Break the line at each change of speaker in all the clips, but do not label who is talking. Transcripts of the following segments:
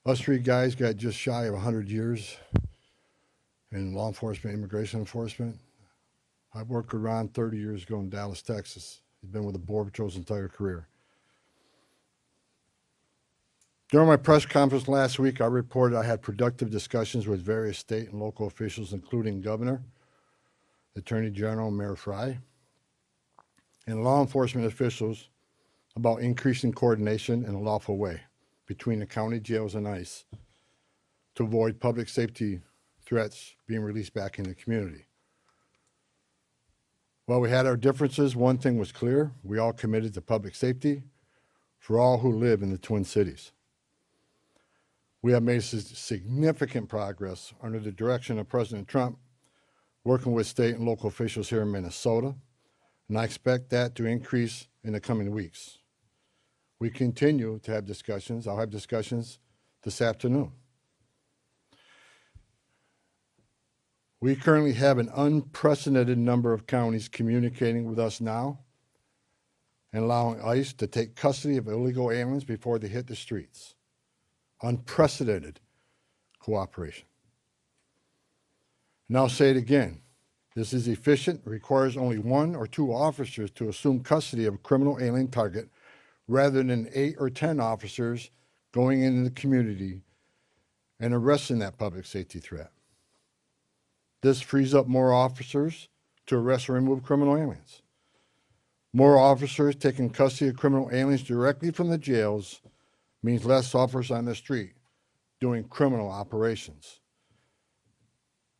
Us three guys got just shy of 100 years in law enforcement, immigration enforcement. I worked with Ron 30 years ago in Dallas, Texas. He's been with the Border Patrol's entire career. During my press conference last week, I reported I had productive discussions with various state and local officials, including Governor, Attorney General, Mayor Frey, and law enforcement officials about increasing coordination in a lawful way between the county jails and ICE to avoid public safety threats being released back in the community. While we had our differences, one thing was clear: we all committed to public safety for all who live in the Twin Cities. We have made significant progress under the direction of President Trump, working with state and local officials here in Minnesota, and I expect that to increase in the coming weeks. We continue to have discussions. I'll have discussions this afternoon. We currently have an unprecedented number of counties communicating with us now and allowing ICE to take custody of illegal aliens before they hit the streets. Unprecedented cooperation. And I'll say it again. This is efficient, requires only 1 or 2 officers to assume custody of a criminal alien target rather than 8 or 10 officers going into the community and arresting that public safety threat. This frees up more officers to arrest or remove criminal aliens. More officers taking custody of criminal aliens directly from the jails means less officers on the street doing criminal operations.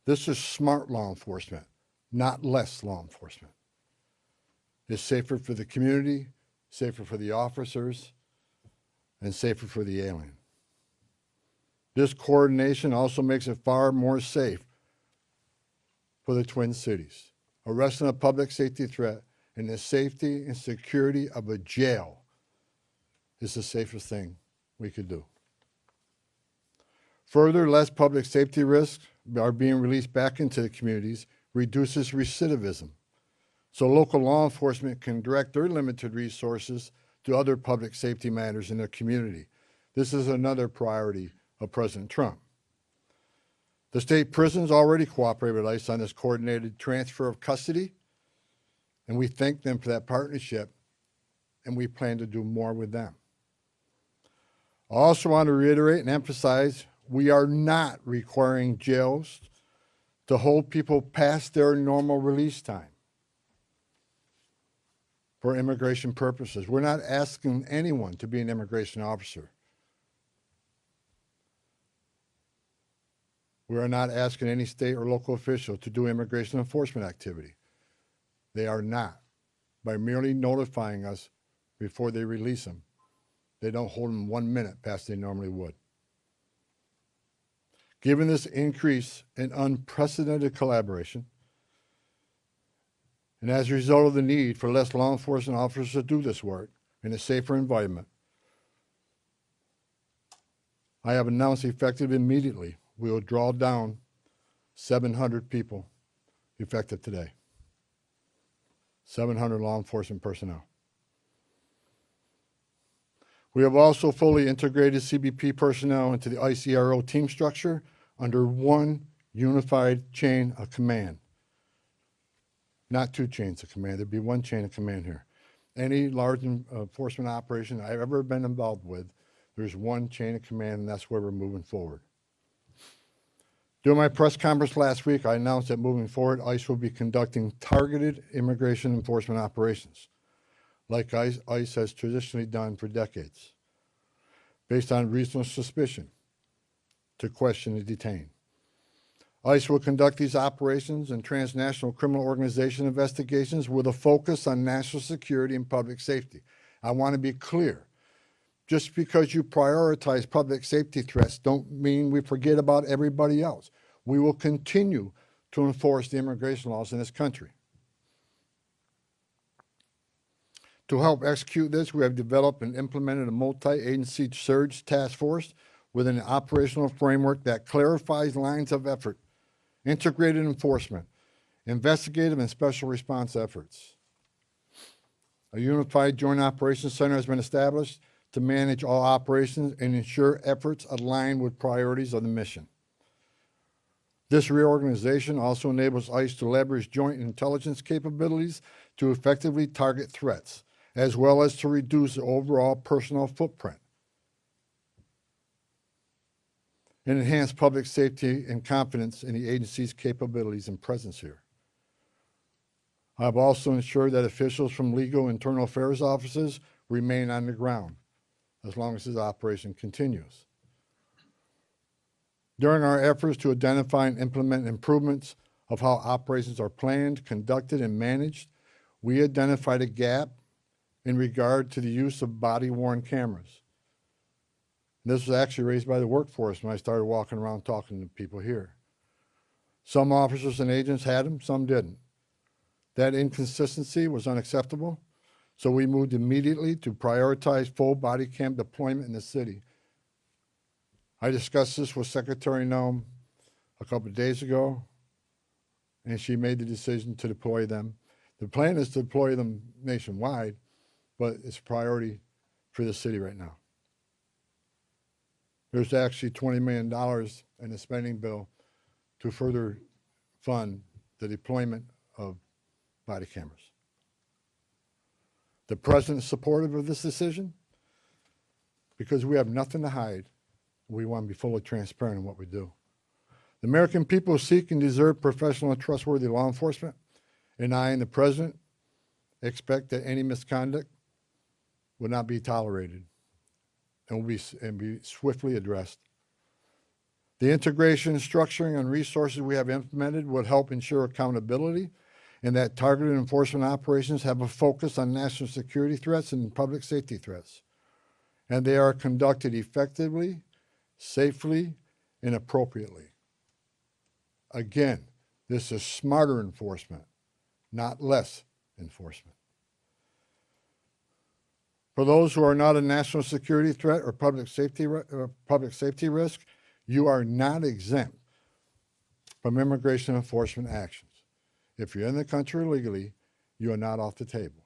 This is smart law enforcement, not less law enforcement. It's safer for the community, safer for the officers, and safer for the alien. This coordination also makes it far more safe for the Twin Cities. Arresting a public safety threat in the safety and security of a jail is the safest thing we could do. Further, less public safety risks are being released back into the communities, reduces recidivism, so local law enforcement can direct their limited resources to other public safety matters in their community. This is another priority of President Trump. The state prisons already cooperate with ICE on this coordinated transfer of custody, and we thank them for that partnership, and we plan to do more with them. I also want to reiterate and emphasize we are not requiring jails to hold people past their normal release time for immigration purposes. We're not asking anyone to be an immigration officer. We are not asking any state or local official to do immigration enforcement activity. They are not. By merely notifying us before they release them, they don't hold them 1 minute past they normally would. Given this increase in unprecedented collaboration, and as a result of the need for less law enforcement officers to do this work in a safer environment, I have announced effective immediately we will draw down 700 people effective today. 700 law enforcement personnel. We have also fully integrated CBP personnel into the ICE ERO team structure under one unified chain of command. Not 2 chains of command, there'd be 1 chain of command here. Any large enforcement operation I've ever been involved with, there's 1 chain of command, and that's where we're moving forward. During my press conference last week, I announced that moving forward, ICE will be conducting targeted immigration enforcement operations, like ICE has traditionally done for decades, based on reasonable suspicion to question and detain. ICE will conduct these operations and transnational criminal organization investigations with a focus on national security and public safety. I want to be clear. Just because you prioritize public safety threats don't mean we forget about everybody else. We will continue to enforce the immigration laws in this country. To help execute this, we have developed and implemented a multi-agency surge task force with an operational framework that clarifies lines of effort, integrated enforcement, investigative and special response efforts. A unified joint operations center has been established to manage all operations and ensure efforts align with priorities of the mission. This reorganization also enables ICE to leverage joint intelligence capabilities to effectively target threats, as well as to reduce the overall personnel footprint and enhance public safety and confidence in the agency's capabilities and presence here. I've also ensured that officials from legal internal affairs offices remain on the ground as long as this operation continues. During our efforts to identify and implement improvements of how operations are planned, conducted, and managed, we identified a gap in regard to the use of body-worn cameras. This was actually raised by the workforce when I started walking around talking to people here. Some officers and agents had them, some didn't. That inconsistency was unacceptable, so we moved immediately to prioritize full body cam deployment in the city. I discussed this with Secretary Noem a couple of days ago, and she made the decision to deploy them. The plan is to deploy them nationwide, but it's a priority for the city right now. There's actually $20 million in the spending bill to further fund the deployment of body cameras. The president is supportive of this decision because we have nothing to hide. We want to be fully transparent in what we do. The American people seek and deserve professional and trustworthy law enforcement, and I and the president expect that any misconduct will not be tolerated and will be swiftly addressed. The integration, structuring, and resources we have implemented would help ensure accountability and that targeted enforcement operations have a focus on national security threats and public safety threats, and they are conducted effectively, safely, and appropriately. Again, this is smarter enforcement, not less enforcement. For those who are not a national security threat or public safety risk, you are not exempt from immigration enforcement actions. If you're in the country illegally, you are not off the table.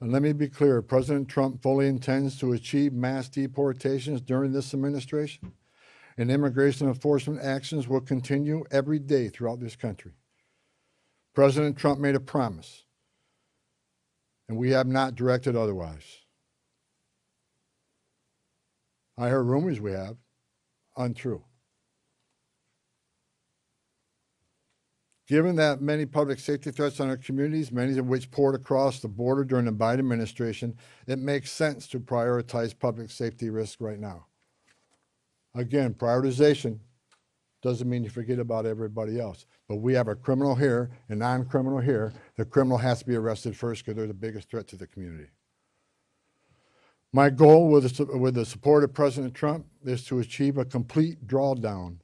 And let me be clear, President Trump fully intends to achieve mass deportations during this administration, and immigration enforcement actions will continue every day throughout this country. President Trump made a promise, and we have not directed otherwise. I heard rumors we have, untrue. Given that many public safety threats on our communities, many of which poured across the border during the Biden administration, it makes sense to prioritize public safety risks right now. Again, prioritization doesn't mean you forget about everybody else. But we have a criminal here, a non-criminal here. The criminal has to be arrested first because they're the biggest threat to the community. My goal with the support of President Trump is to achieve a complete drawdown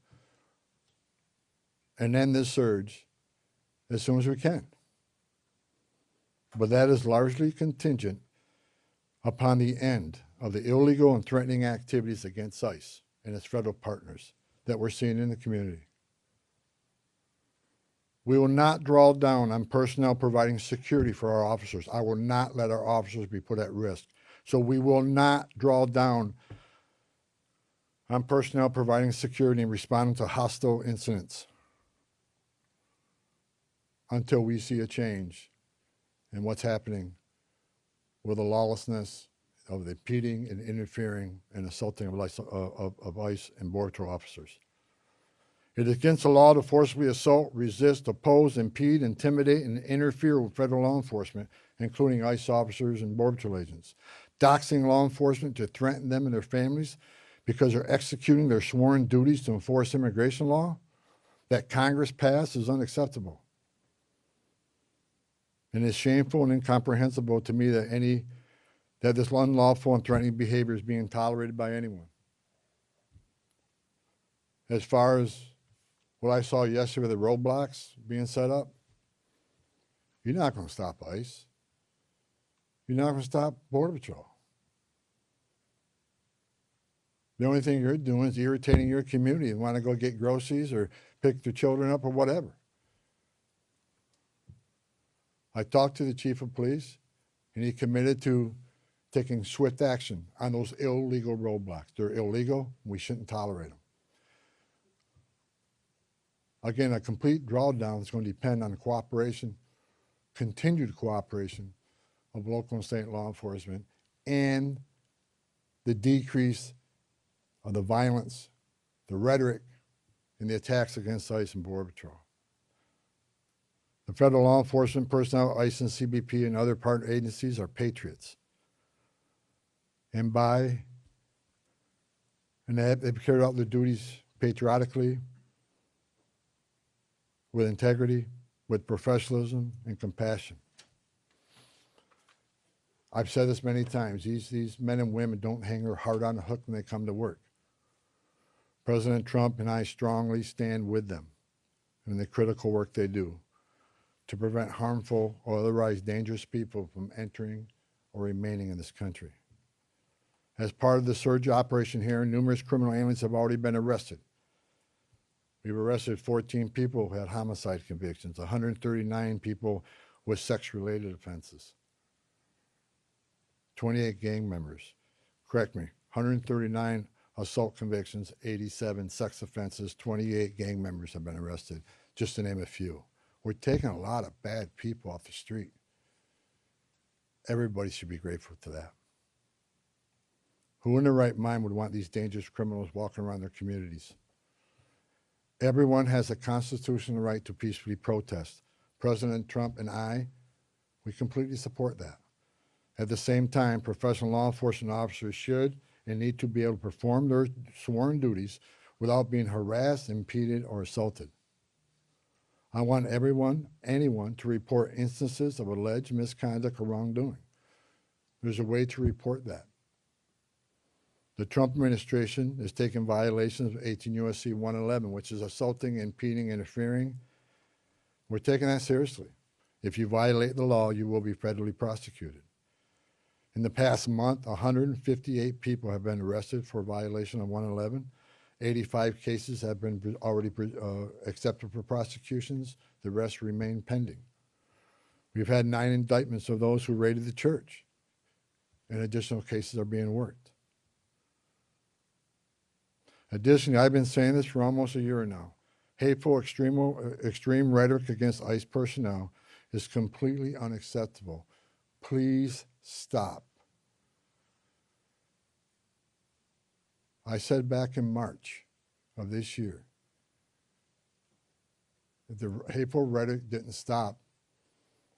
and end this surge as soon as we can. But that is largely contingent upon the end of the illegal and threatening activities against ICE and its federal partners that we're seeing in the community. We will not draw down on personnel providing security for our officers. I will not let our officers be put at risk. So we will not draw down on personnel providing security and responding to hostile incidents until we see a change in what's happening with the lawlessness of the impeding and interfering and assaulting of ICE and Border Patrol officers. It is against the law to forcibly assault, resist, oppose, impede, intimidate, and interfere with federal law enforcement, including ICE officers and Border Patrol agents. Doxing law enforcement to threaten them and their families because they're executing their sworn duties to enforce immigration law that Congress passed is unacceptable. And it's shameful and incomprehensible to me that this unlawful and threatening behavior is being tolerated by anyone. As far as what I saw yesterday with the roadblocks being set up, you're not going to stop ICE. You're not going to stop Border Patrol. The only thing you're doing is irritating your community and want to go get groceries or pick their children up or whatever. I talked to the chief of police, and he committed to taking swift action on those illegal roadblocks. They're illegal. We shouldn't tolerate them. Again, a complete drawdown is going to depend on the cooperation, continued cooperation of local and state law enforcement, and the decrease of the violence, the rhetoric, and the attacks against ICE and Border Patrol. The federal law enforcement personnel, ICE and CBP, and other partner agencies are patriots. And they've carried out their duties patriotically, with integrity, with professionalism, and compassion. I've said this many times, these men and women don't hang their heart on the hook when they come to work. President Trump and I strongly stand with them in the critical work they do to prevent harmful or otherwise dangerous people from entering or remaining in this country. As part of the surge operation here, numerous criminal aliens have already been arrested. We've arrested 14 people who had homicide convictions, 139 people with sex-related offenses, 28 gang members. Correct me, 139 assault convictions, 87 sex offenses, 28 gang members have been arrested, just to name a few. We're taking a lot of bad people off the street. Everybody should be grateful to that. Who in their right mind would want these dangerous criminals walking around their communities? Everyone has a constitutional right to peacefully protest. President Trump and I, we completely support that. At the same time, professional law enforcement officers should and need to be able to perform their sworn duties without being harassed, impeded, or assaulted. I want anyone to report instances of alleged misconduct or wrongdoing. There's a way to report that. The Trump administration is taking violations of 18 U.S.C. 111, which is assaulting, impeding, interfering. We're taking that seriously. If you violate the law, you will be federally prosecuted. In the past month, 158 people have been arrested for violation of 111. 85 cases have been already accepted for prosecutions. The rest remain pending. We've had 9 indictments of those who raided the church, and additional cases are being worked. Additionally, I've been saying this for almost a year now. Hateful, extreme rhetoric against ICE personnel is completely unacceptable. Please stop. I said back in March of this year, if the hateful rhetoric didn't stop,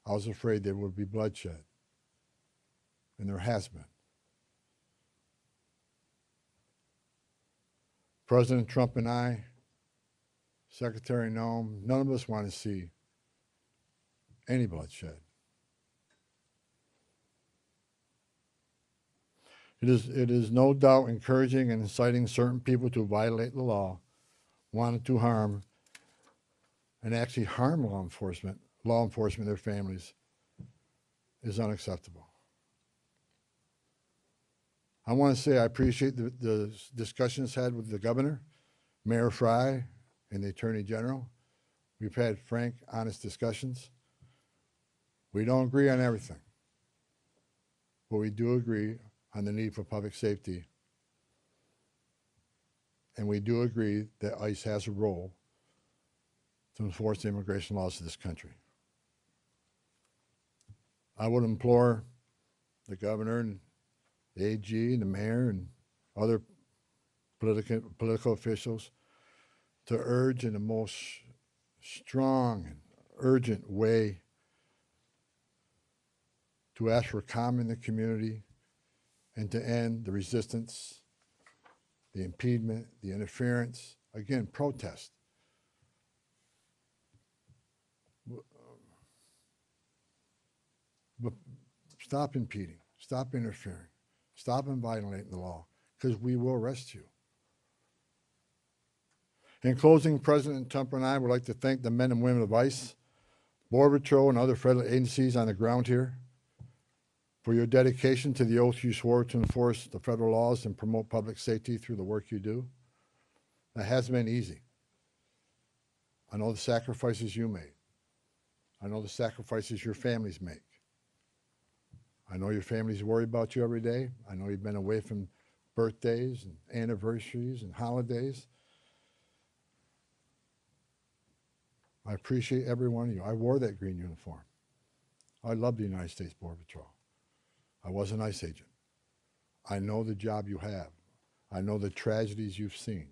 I was afraid there would be bloodshed. And there has been. President Trump and I, Secretary Noem, none of us want to see any bloodshed. It is no doubt encouraging and inciting certain people to violate the law, wanting to harm, and actually harm law enforcement, their families, is unacceptable. I want to say I appreciate the discussions had with the governor, Mayor Frey, and the Attorney General. We've had frank, honest discussions. We don't agree on everything, but we do agree on the need for public safety. And we do agree that ICE has a role to enforce the immigration laws of this country. I would implore the governor and the AG and the mayor and other political officials to urge in the most strong and urgent way to ask for calm in the community and to end the resistance, the impediment, the interference, again, protest. But stop impeding, stop interfering, stop violating the law, because we will arrest you. In closing, President Trump and I would like to thank the men and women of ICE, Border Patrol, and other federal agencies on the ground here for your dedication to the oath you swore to enforce the federal laws and promote public safety through the work you do. That hasn't been easy. I know the sacrifices you made. I know the sacrifices your families make. I know your families worry about you every day. I know you've been away from birthdays and anniversaries and holidays. I appreciate every one of you. I wore that green uniform. I love the United States Border Patrol. I was an ICE agent. I know the job you have. I know the tragedies you've seen.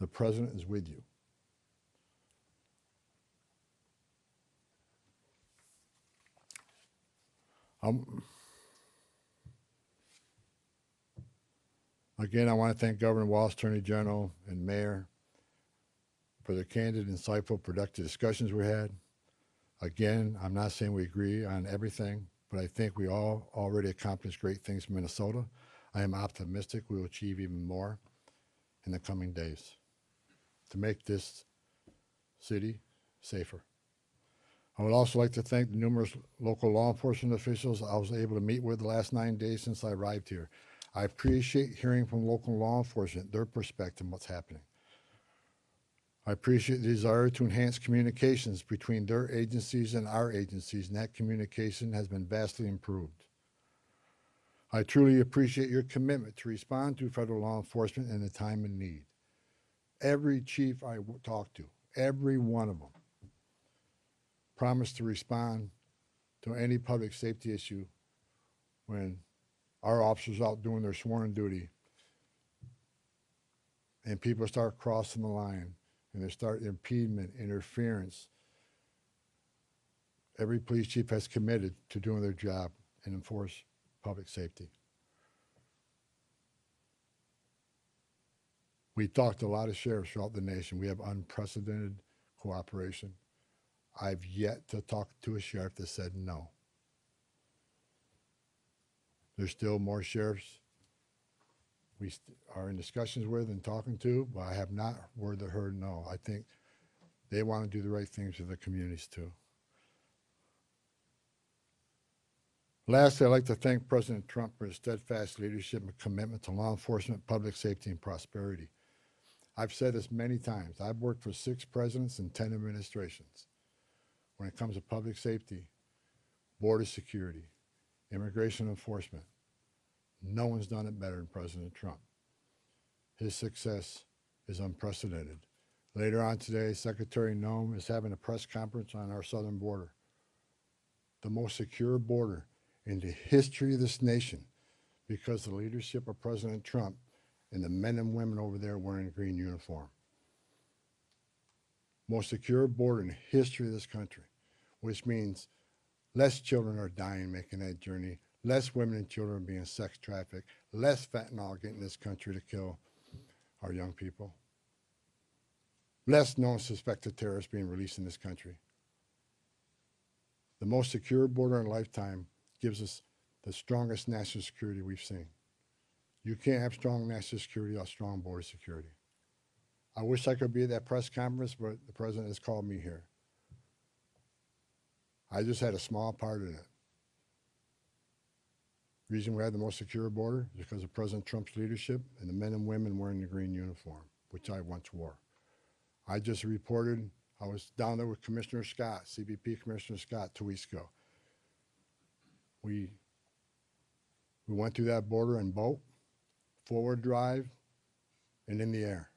The president is with you. Again, I want to thank Governor Walz, Attorney General, and Mayor for the candid, insightful, productive discussions we had. Again, I'm not saying we agree on everything, but I think we all already accomplished great things in Minnesota. I am optimistic we will achieve even more in the coming days to make this city safer. I would also like to thank the numerous local law enforcement officials I was able to meet with the last 9 days since I arrived here. I appreciate hearing from local law enforcement, their perspective on what's happening. I appreciate the desire to enhance communications between their agencies and our agencies, and that communication has been vastly improved. I truly appreciate your commitment to respond to federal law enforcement in a time of need. Every chief I talked to, every one of them, promised to respond to any public safety issue when our officers are out doing their sworn duty and people start crossing the line and they start impediment, interference. Every police chief has committed to doing their job and enforce public safety. We talked to a lot of sheriffs throughout the nation. We have unprecedented cooperation. I've yet to talk to a sheriff that said no. There's still more sheriffs we are in discussions with and talking to, but I have not heard no. I think they want to do the right things for the communities too. Lastly, I'd like to thank President Trump for his steadfast leadership and commitment to law enforcement, public safety, and prosperity. I've said this many times. I've worked for 6 presidents and 10 administrations. When it comes to public safety, border security, immigration enforcement, no one's done it better than President Trump. His success is unprecedented. Later on today, Secretary Noem is having a press conference on our southern border, the most secure border in the history of this nation, because of the leadership of President Trump and the men and women over there wearing a green uniform. Most secure border in the history of this country, which means less children are dying making that journey, less women and children are being sex trafficked, less fentanyl getting in this country to kill our young people, less known suspected terrorists being released in this country. The most secure border in a lifetime gives us the strongest national security we've seen. You can't have strong national security without strong border security. I wish I could be at that press conference, but the president has called me here. I just had a small part in it. The reason we have the most secure border is because of President Trump's leadership and the men and women wearing the green uniform, which I once wore. I just reported, I was down there with Commissioner Scott, CBP Commissioner Scott, 2 weeks ago. We went through that border in boat, forward drive, and in the air.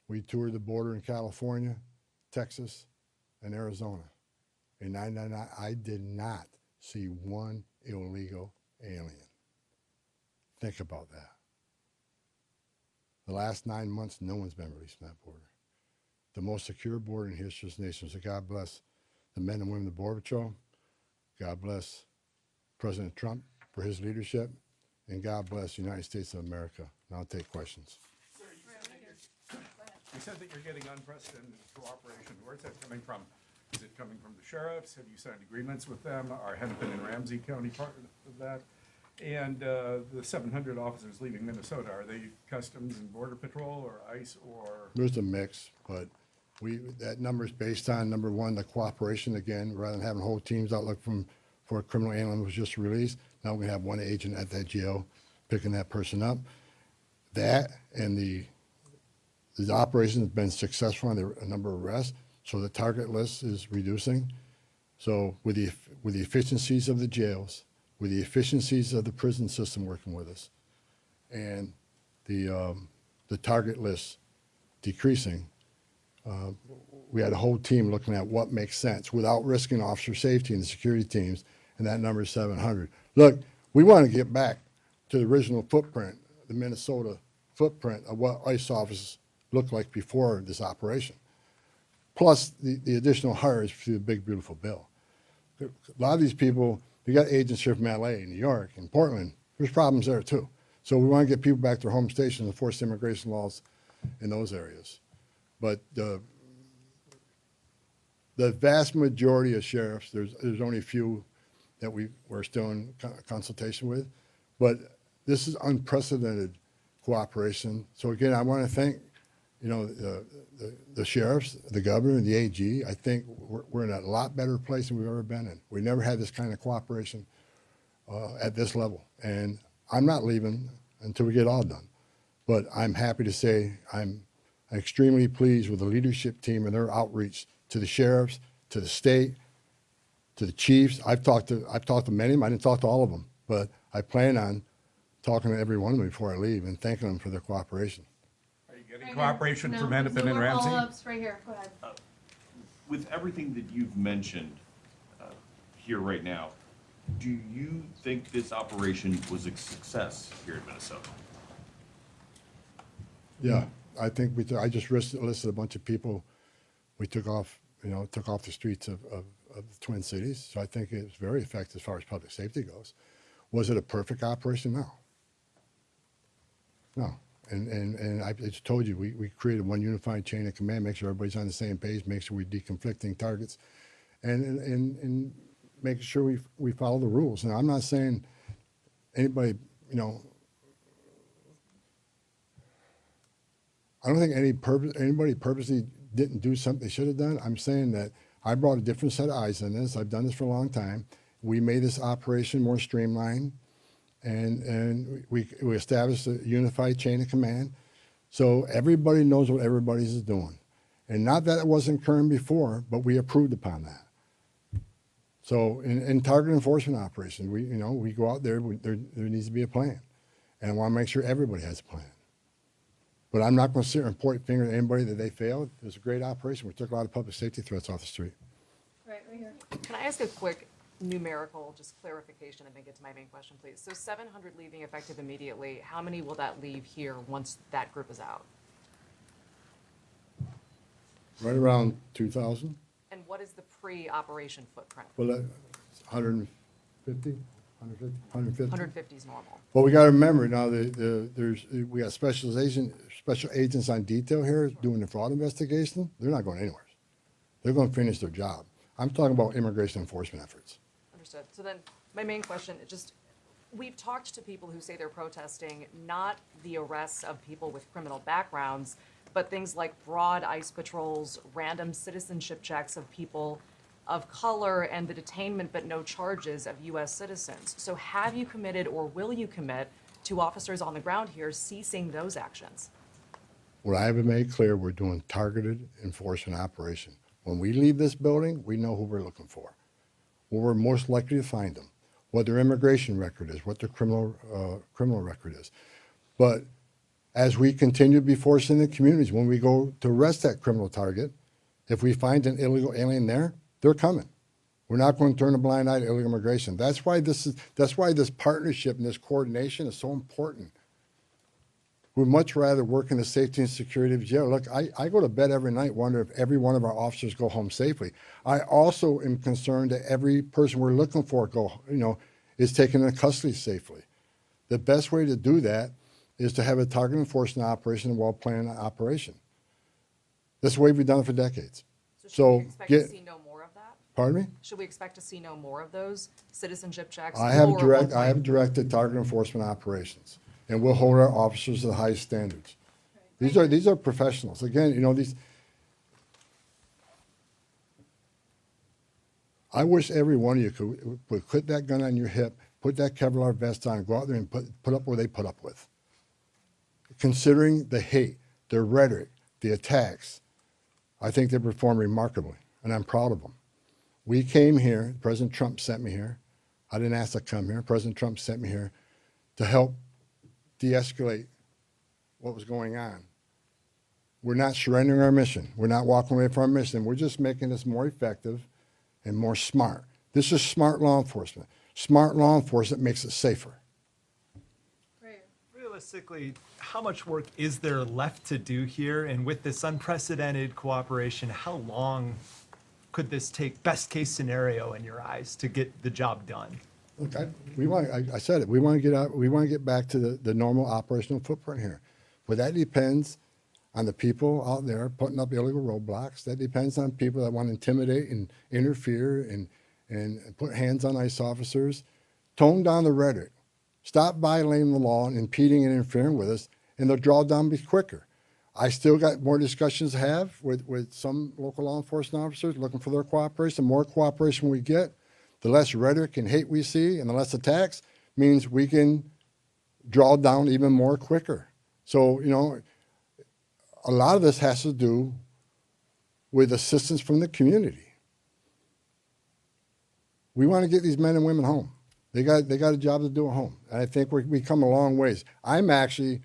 We toured the border in California, Texas, and Arizona. And I did not see one illegal alien. Think about that. The last 9 months, no one's been released from that border. The most secure border in history of this nation. So God bless the men and women of the Border Patrol. God bless President Trump for his leadership. And God bless the United States of America. And I'll take questions.
Sir, you said that you're getting unprecedented cooperation. Where's that coming from? Is it coming from the sheriffs? Have you signed agreements with them? Are Hennepin and Ramsey County part of that? And the 700 officers leaving Minnesota, are they Customs and Border Patrol or ICE or?
There's a mix, but that number is based on, number one, the cooperation. Again, rather than having whole teams out looking for a criminal alien who was just released, now we're going to have one agent at that jail picking that person up. That and the the operation has been successful on a number of arrests, so the target list is reducing. So with the efficiencies of the jails, with the efficiencies of the prison system working with us, and the target list decreasing, we had a whole team looking at what makes sense without risking officer safety and the security teams, and that number is 700. Look, we want to get back to the original footprint, the Minnesota footprint of what ICE officers looked like before this operation, plus the additional hires through the big, beautiful bill. A lot of these people, you got agents here from LA, New York, and Portland. There's problems there too. So we want to get people back to their home stations and enforce immigration laws in those areas. But the vast majority of sheriffs, there's only a few that we're still in consultation with, but this is unprecedented cooperation. So again, I want to thank, the sheriffs, the governor, and the AG. I think we're in a lot better place than we've ever been in. We never had this kind of cooperation at this level. And I'm not leaving until we get all done. But I'm happy to say I'm extremely pleased with the leadership team and their outreach to the sheriffs, to the state, to the chiefs. I've talked to many of them. I didn't talk to all of them, but I plan on talking to every one of them before I leave and thanking them for their cooperation.
Are you getting cooperation from Hennepin and Ramsey?
Follow-ups right here. Go ahead.
With everything that you've mentioned here right now, do you think this operation was a success here in Minnesota?
Yeah, I think I just listed a bunch of people we took off the streets of the Twin Cities. So I think it was very effective as far as public safety goes. Was it a perfect operation? No. No. And I just told you, we created one unified chain of command, make sure everybody's on the same page, make sure we're deconflicting targets, and making sure we follow the rules. And I'm not saying anybody, I don't think anybody purposely didn't do something they should have done. I'm saying that I brought a different set of eyes on this. I've done this for a long time. We made this operation more streamlined, and we established a unified chain of command, so everybody knows what everybody is doing. And not that it wasn't current before, but we approved upon that. So in target enforcement operations, we go out there, there needs to be a plan. And I want to make sure everybody has a plan. But I'm not going to sit here and point finger at anybody that they failed. It was a great operation. We took a lot of public safety threats off the street.
Right here.
Can I ask a quick numerical, just clarification, and then get to my main question, please? So 700 leaving effective immediately. How many will that leave here once that group is out?
Right around 2,000.
And what is the pre-operation footprint?
Well, 150, 150.
150 is normal.
Well, we got to remember now we got special agents on detail here doing the fraud investigation. They're not going anywhere. They're going to finish their job. I'm talking about immigration enforcement efforts.
Understood. So then my main question, we've talked to people who say they're protesting not the arrests of people with criminal backgrounds, but things like broad ICE patrols, random citizenship checks of people of color, and the detainment but no charges of U.S. citizens. So have you committed or will you commit to officers on the ground here ceasing those actions?
What I have made clear, we're doing targeted enforcement operation. When we leave this building, we know who we're looking for, where we're most likely to find them, what their immigration record is, what their criminal record is. But as we continue to be forced in the communities, when we go to arrest that criminal target, if we find an illegal alien there, they're coming. We're not going to turn a blind eye to illegal immigration. That's why this partnership and this coordination is so important. We'd much rather work in the safety and security of jail. Look, I go to bed every night wondering if every one of our officers go home safely. I also am concerned that every person we're looking for is taken into custody safely. The best way to do that is to have a target enforcement operation, a well-planned operation. This way we've done it for decades.
So should we expect to see no more of that?
Pardon me?
Should we expect to see no more of those citizenship checks?
I have directed target enforcement operations, and we'll hold our officers to the highest standards. These are professionals. Again, I wish every one of you could put that gun on your hip, put that Kevlar vest on, go out there and put up what they put up with. Considering the hate, the rhetoric, the attacks, I think they performed remarkably, and I'm proud of them. We came here, President Trump sent me here. I didn't ask to come here. President Trump sent me here to help de-escalate what was going on. We're not surrendering our mission. We're not walking away from our mission. We're just making this more effective and more smart. This is smart law enforcement. Smart law enforcement makes it safer.
Right.
Realistically, how much work is there left to do here? And with this unprecedented cooperation, how long could this take, best case scenario in your eyes, to get the job done?
Look, I said it. We want to get out. We want to get back to the normal operational footprint here, but that depends on the people out there putting up illegal roadblocks. That depends on people that want to intimidate and interfere and put hands on ICE officers. Tone down the rhetoric. Stop violating the law and impeding and interfering with us, and the drawdown will be quicker. I still got more discussions to have with some local law enforcement officers looking for their cooperation. The more cooperation we get, the less rhetoric and hate we see, and the less attacks means we can draw down even more quicker. So, you know, a lot of this has to do with assistance from the community. We want to get these men and women home. They got a job to do at home. And I think we come a long ways. I'm actually,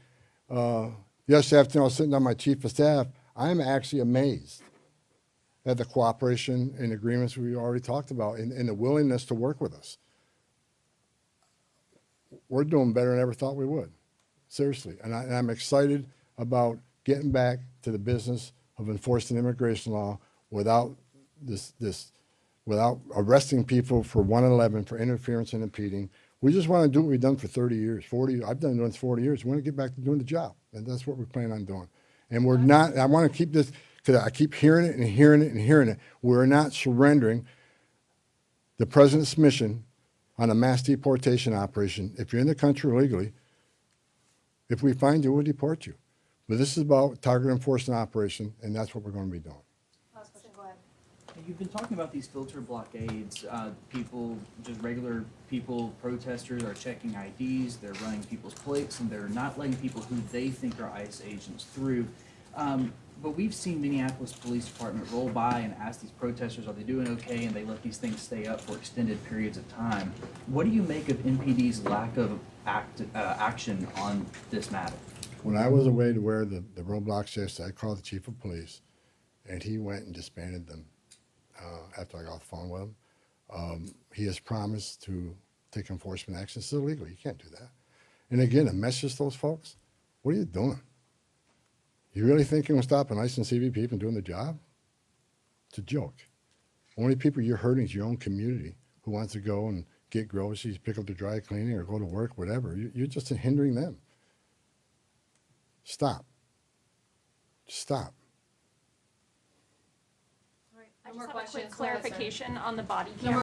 yesterday afternoon I was sitting down with my chief of staff, I'm actually amazed at the cooperation and agreements we already talked about and the willingness to work with us. We're doing better than I ever thought we would, seriously. And I'm excited about getting back to the business of enforcing immigration law without without arresting people for 111 for interference and impeding. We just want to do what we've done for 30 years, 40. I've done this 40 years. We want to get back to doing the job, and that's what we plan on doing. And we're not. I want to keep this because I keep hearing it and hearing it and hearing it. We're not surrendering the president's mission on a mass deportation operation. If you're in the country illegally, if we find you, we'll deport you. But this is about target enforcement operation, and that's what we're going to be doing.
Last question, go ahead.
You've been talking about these filter blockades. People, just regular people, protesters are checking IDs, they're running people's plates, and they're not letting people who they think are ICE agents through. But we've seen Minneapolis Police Department roll by and ask these protesters, are they doing okay? And they let these things stay up for extended periods of time. What do you make of MPD's lack of action on this matter?
When I was away to wear the roadblocks yesterday, I called the chief of police, and he went and disbanded them after I got off the phone with him. He has promised to take enforcement action. It's illegal. You can't do that. And again, a message to those folks, what are you doing? You really think you're going to stop an ICE and CBP from doing the job? It's a joke. Only people you're hurting is your own community who wants to go and get groceries, pick up the dry cleaning, or go to work, whatever. You're just hindering them. Stop. Stop.
All right,
I
no
just
more
have a
questions.
quick
Go ahead, sir.
clarification on the body
No
camera.